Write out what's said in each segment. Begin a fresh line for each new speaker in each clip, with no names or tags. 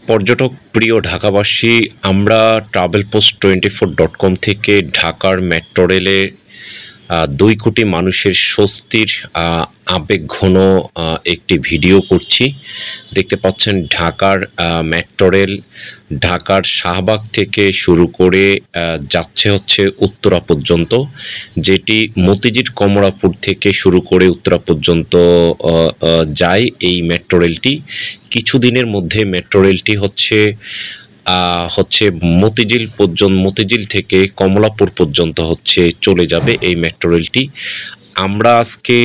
পর্যটক প্রিয় ঢাকাবাসী, আমরা travelpost24.com থেকে ঢাকার মেট্রো রেলে ২ কোটি মানুষের স্বস্তির আবেগঘন একটি ভিডিও করছি। দেখতে পাচ্ছেন ঢাকার মেট্রো রেল ঢাকার শাহবাগ থেকে শুরু করে যাচ্ছে হচ্ছে উত্তরা পর্যন্ত, যেটি মতিঝিল কমলাপুর থেকে শুরু করে উত্তরা পর্যন্ত যায় এই মেট্রো রেলটি। কিছুদিনের মধ্যে মেট্রো রেলটি হচ্ছে মতিঝিল থেকে কমলাপুর পর্যন্ত হচ্ছে চলে যাবে এই মেট্রো রেলটি। আমরা আজকে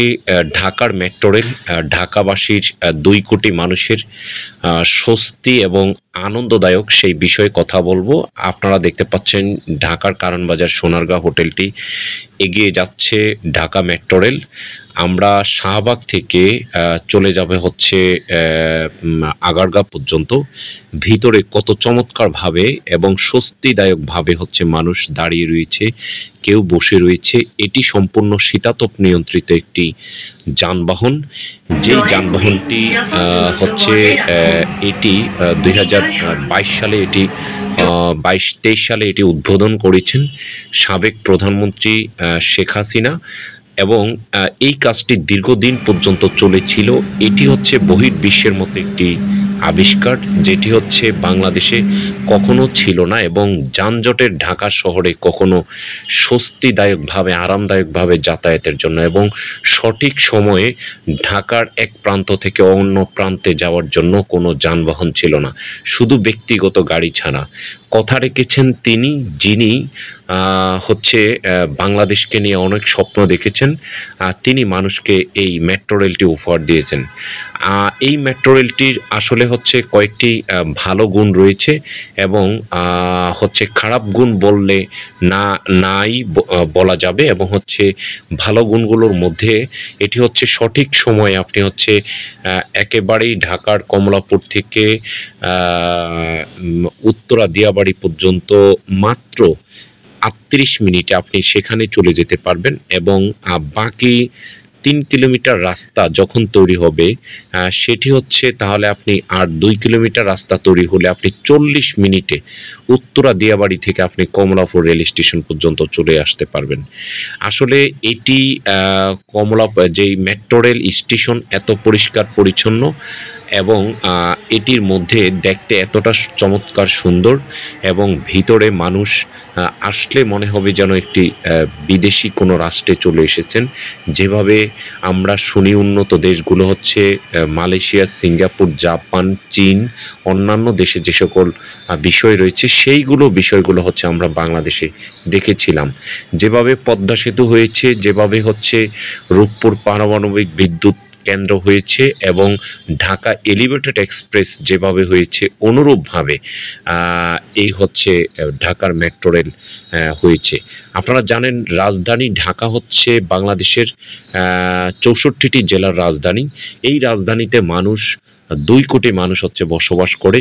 ঢাকার মেট্রো রেল ঢাকাবাসীর ২ কোটি মানুষের স্বস্তি এবং আনন্দদায়ক সেই বিষয়ে কথা বলবো। আপনারা দেখতে পাচ্ছেন ঢাকার কারণবাজার সোনারগাঁ হোটেলটি এগিয়ে যাচ্ছে ঢাকা মেট্রো রেল। আমরা শাহবাগ থেকে চলে যাবে হচ্ছে আগারগাঁ পর্যন্ত। ভিতরে কত চমৎকারভাবে এবং স্বস্তিদায়কভাবে হচ্ছে মানুষ দাঁড়িয়ে রয়েছে, কেউ বসে রয়েছে। এটি সম্পূর্ণ শীতাতপ নিয়ন্ত্রিত একটি যানবাহন। যেই যানবাহনটি হচ্ছে এটি ২০২২ সালে এটি ২২-২৩ সালে এটি উদ্বোধন করেছেন সাবেক প্রধানমন্ত্রী শেখ হাসিনা, এবং এই কাজটি দীর্ঘদিন পর্যন্ত চলেছিল। এটি হচ্ছে বহির্বিশ্বের মতো একটি আবিষ্কার, যেটি হচ্ছে বাংলাদেশে কখনো ছিল না, এবং যানজটের ঢাকা শহরে কখনো স্বস্তিদায়কভাবে আরামদায়কভাবে যাতায়াতের জন্য এবং সঠিক সময়ে ঢাকার এক প্রান্ত থেকে অন্য প্রান্তে যাওয়ার জন্য কোনো যানবাহন ছিল না, শুধু ব্যক্তিগত গাড়ি ছাড়া। কথা রেখেছেন তিনি, যিনি হচ্ছে বাংলাদেশকে নিয়ে অনেক স্বপ্ন দেখেছেন। তিনি মানুষকে এই মেট্রো রেলটি উপহার দিয়েছেন। এই মেট্রো রেলটির আসলে হচ্ছে কয়েকটি ভালো গুণ রয়েছে, এবং হচ্ছে খারাপ গুণ বললে নাই বলা যাবে, এবং হচ্ছে ভালো গুণগুলোর মধ্যে এটি হচ্ছে সঠিক সময়ে আপনি হচ্ছে একেবারেই ঢাকার কমলাপুর থেকে উত্তরা দিয়াবাড়ি পর্যন্ত মাত্র ৩৮ মিনিটে আপনি সেখানে চলে যেতে পারবেন, এবং বাকি ৩ কিলোমিটার রাস্তা যখন তৈরি হবে সেটি হচ্ছে, তাহলে আপনি আর ২ কিলোমিটার রাস্তা তৈরি হলে আপনি ৪০ মিনিটে উত্তরা দিয়াবাড়ি থেকে আপনি কমলাপুর রেল স্টেশন পর্যন্ত চলে আসতে পারবেন। আসলে এটি যেই মেট্রো রেল স্টেশন এত পরিষ্কার পরিচ্ছন্ন, এবং এটির মধ্যে দেখতে এতটা চমৎকার সুন্দর, এবং ভিতরে মানুষ আসলে মনে হবে যেন একটি বিদেশি কোনো রাষ্ট্রে চলে এসেছেন। যেভাবে আমরা শুনি উন্নত দেশগুলো হচ্ছে মালয়েশিয়া, সিঙ্গাপুর, জাপান, চীন, অন্যান্য দেশে যে সকল বিষয় রয়েছে বিষয়গুলো হচ্ছে আমরা বাংলাদেশে দেখেছিলাম। যেভাবে পদ্মা সেতু হয়েছে, যেভাবে হচ্ছে রূপপুর পারমাণবিক বিদ্যুৎ কেন্দ্র হয়েছে, এবং ঢাকা এলিভেটেড এক্সপ্রেস যেভাবে হয়েছে, অনুরূপভাবে এই হচ্ছে ঢাকার মেট্রো রেল হয়েছে। আপনারা জানেন রাজধানী ঢাকা হচ্ছে বাংলাদেশের ৬৪টি জেলার রাজধানী। এই রাজধানীতে ২ কোটি মানুষ হচ্ছে বসবাস করে,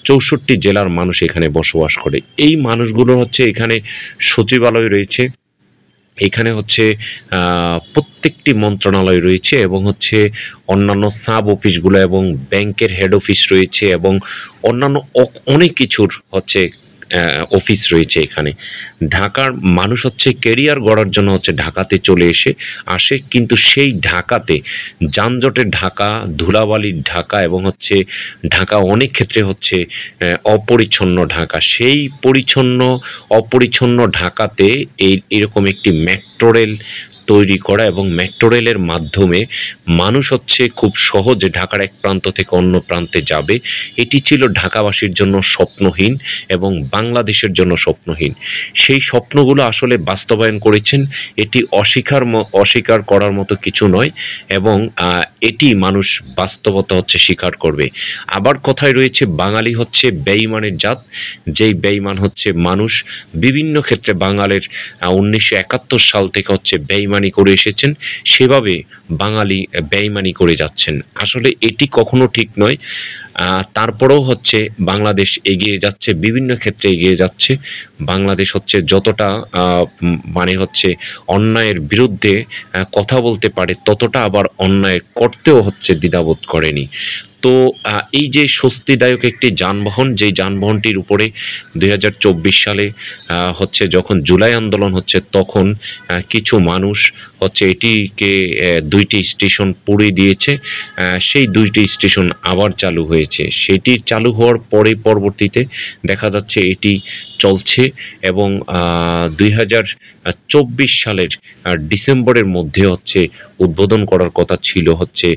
৬৪ জেলার মানুষ এখানে বসবাস করে। এই মানুষগুলো হচ্ছে এখানে সচিবালয় রয়েছে, এখানে হচ্ছে প্রত্যেকটি মন্ত্রণালয় রয়েছে, এবং হচ্ছে অন্যান্য সাব অফিসগুলো এবং ব্যাংকের হেড অফিস রয়েছে, এবং অন্যান্য অনেক কিছুর হচ্ছে অফিস রয়েছে এখানে। ঢাকার মানুষ হচ্ছে ক্যারিয়ার গড়ার জন্য হচ্ছে ঢাকাতে চলে আসে, কিন্তু সেই ঢাকাতে যানজটের ঢাকা, ধুলাবালির ঢাকা, এবং হচ্ছে ঢাকা অনেক ক্ষেত্রে হচ্ছে অপরিচ্ছন্ন ঢাকা। সেই অপরিচ্ছন্ন ঢাকাতে এরকম একটি মেট্রো রেল তৈরি করা, এবং মেট্রো রেলের মাধ্যমে মানুষ হচ্ছে খুব সহজে ঢাকার এক প্রান্ত থেকে অন্য প্রান্তে যাবে। এটি ছিল ঢাকাবাসীর জন্য স্বপ্নহীন এবং বাংলাদেশের জন্য স্বপ্নহীন। সেই স্বপ্নগুলো আসলে বাস্তবায়ন করেছেন। এটি অস্বীকার করার মতো কিছু নয়, এবং এটি মানুষ বাস্তবতা হচ্ছে স্বীকার করবে। আবার কথায় রয়েছে, বাঙালি হচ্ছে বেঈমানের জাত। যেই বেঈমান হচ্ছে মানুষ বিভিন্ন ক্ষেত্রে বাঙালির ১৯৭১ সাল থেকে হচ্ছে বেঈমানি করে এসেছেন, সেভাবে বাঙালি বেঈমানি করে যাচ্ছেন। আসলে এটি কখনো ঠিক নয়। তারপরেও হচ্ছে বাংলাদেশ এগিয়ে যাচ্ছে, বিভিন্ন ক্ষেত্রে এগিয়ে যাচ্ছে। বাংলাদেশ হচ্ছে যতটা মানে হচ্ছে অন্যায়ের বিরুদ্ধে কথা বলতে পারে, ততটা আবার অন্যায় করতেও হচ্ছে দ্বিধাবোধ করেনি। তো এই যে স্বস্তিদায়ক একটি যানবাহন, যেই যানবাহনটির উপরে 2024 সালে হচ্ছে যখন জুলাই আন্দোলন হচ্ছে, তখন কিছু মানুষ হচ্ছে এটিকে 2টি স্টেশন পুড়িয়ে দিয়েছে। সেই 2টি স্টেশন আবার চালু হয়েছে। সেটি চালু হওয়ার পরে পরবর্তীতে দেখা যাচ্ছে এটি চলছে, এবং 2024 সালের ডিসেম্বরের মধ্যে হচ্ছে উদ্বোধন করার কথা ছিল হচ্ছে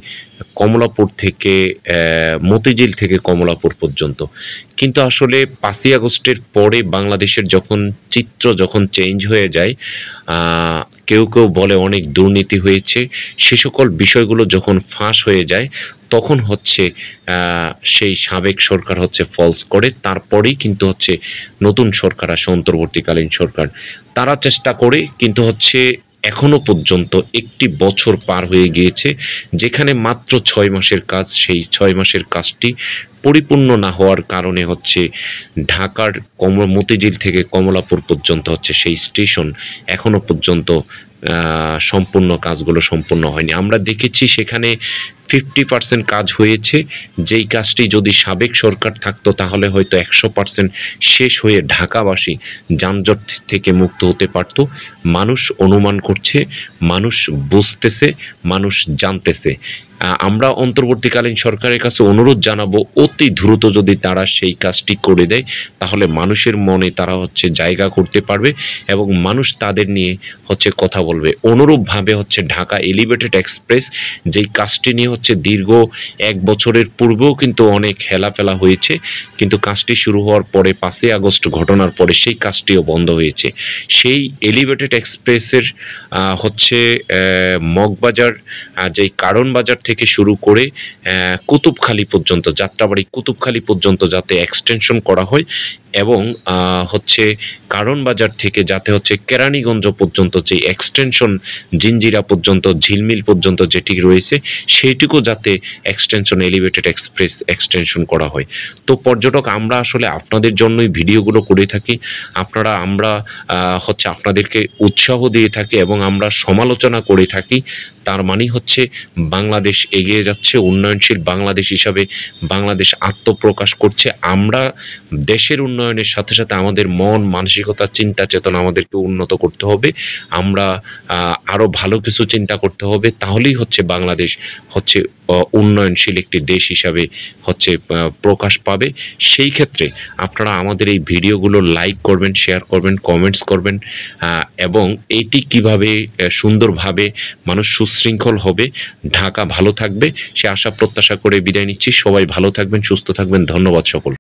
কমলাপুর থেকে মতিঝিল থেকে কমলাপুর পর্যন্ত। কিন্তু আসলে 5ই আগস্টের পরে বাংলাদেশের চিত্র যখন চেঞ্জ হয়ে যায়, কেউ কেউ বলে অনেক দুর্নীতি হয়েছে, সে সকল বিষয়গুলো যখন ফাঁস হয়ে যায়, তখন হচ্ছে সেই সাবেক সরকার হচ্ছে ফলস করে। তারপরেই কিন্তু হচ্ছে নতুন সরকার আসে, অন্তর্বর্তীকালীন সরকার। তারা চেষ্টা করে, কিন্তু হচ্ছে এখনো পর্যন্ত 1টি বছর পার হয়ে গিয়েছে, যেখানে মাত্র 6 মাসের কাজ। সেই 6 মাসের কাজটি পরিপূর্ণ না হওয়ার কারণে হচ্ছে ঢাকার মতিঝিল থেকে কমলাপুর পর্যন্ত হচ্ছে সেই স্টেশন এখনো পর্যন্ত সম্পূর্ণ কাজগুলো সম্পূর্ণ হয়নি। আমরা দেখেছি সেখানে 50% কাজ হয়েছে। যেই কাজটি যদি সাবেক সরকার থাকতো তাহলে হয়তো 100% শেষ হয়ে ঢাকাবাসী যানজট থেকে মুক্ত হতে পারত। মানুষ অনুমান করছে, মানুষ বুঝতেছে, মানুষ জানতেছে। আমরা অন্তর্বর্তীকালীন সরকারের কাছে অনুরোধ জানাবো, অতি দ্রুত যদি তারা সেই কাজটি করে দেয়, তাহলে মানুষের মনে তারা হচ্ছে জায়গা করতে পারবে এবং মানুষ তাদের নিয়ে হচ্ছে কথা বলবে। অনুরূপভাবে হচ্ছে ঢাকা এলিভেটেড এক্সপ্রেস, যেই কাজটি নিয়ে হচ্ছে দীর্ঘ 1 বছরের পূর্বেও কিন্তু অনেক হেলাফেলা হয়েছে, কিন্তু কাজটি শুরু হওয়ার পরে 5ই আগস্ট ঘটনার পরে সেই কাজটিও বন্ধ হয়েছে। সেই এলিভেটেড এক্সপ্রেসের হচ্ছে মগবাজার, যেই কারণ বাজার থেকে শুরু করে কুতুবখালী পর্যন্ত, যাত্রাবাড়ি কুতুবখালী পর্যন্ত যাতে এক্সটেনশন করা হয়, এবং হচ্ছে কারণ বাজার থেকে যাতে হচ্ছে কেরানীগঞ্জ পর্যন্ত যে এক্সটেনশন, জিঞ্জিরা পর্যন্ত, ঝিলমিল পর্যন্ত যেটি রয়েছে, সেইটুকু যাতে এক্সটেনশন, এলিভেটেড এক্সপ্রেস এক্সটেনশন করা হয়। তো পর্যটক, আমরা আসলে আপনাদের জন্যই ভিডিওগুলো করে থাকি। আমরা হচ্ছে আপনাদেরকে উৎসাহ দিয়ে থাকি এবং আমরা সমালোচনা করে থাকি। তার মানে হচ্ছে বাংলাদেশ এগিয়ে যাচ্ছে, উন্নয়নশীল বাংলাদেশ হিসাবে বাংলাদেশ আত্মপ্রকাশ করছে। আমরা দেশের উন্নয়নের সাথে সাথে আমাদের মন মানসিকতা, চিন্তা চেতনা আমাদেরকে উন্নত করতে হবে। আমরা আরও ভালো কিছু চিন্তা করতে হবে, তাহলেই হচ্ছে বাংলাদেশ হচ্ছে উন্নয়নশীল একটি দেশ হিসাবে হচ্ছে প্রকাশ পাবে। সেই ক্ষেত্রে আপনারা আমাদের এই ভিডিওগুলো লাইক করবেন, শেয়ার করবেন, কমেন্টস করবেন, এবং এইটি কিভাবে সুন্দরভাবে মানুষ সুশৃঙ্খল হবে, ঢাকা ভালো থাকবে, সে আশা প্রত্যাশা করে বিদায় নিচ্ছি। সবাই ভালো থাকবেন, সুস্থ থাকবেন। ধন্যবাদ সকল।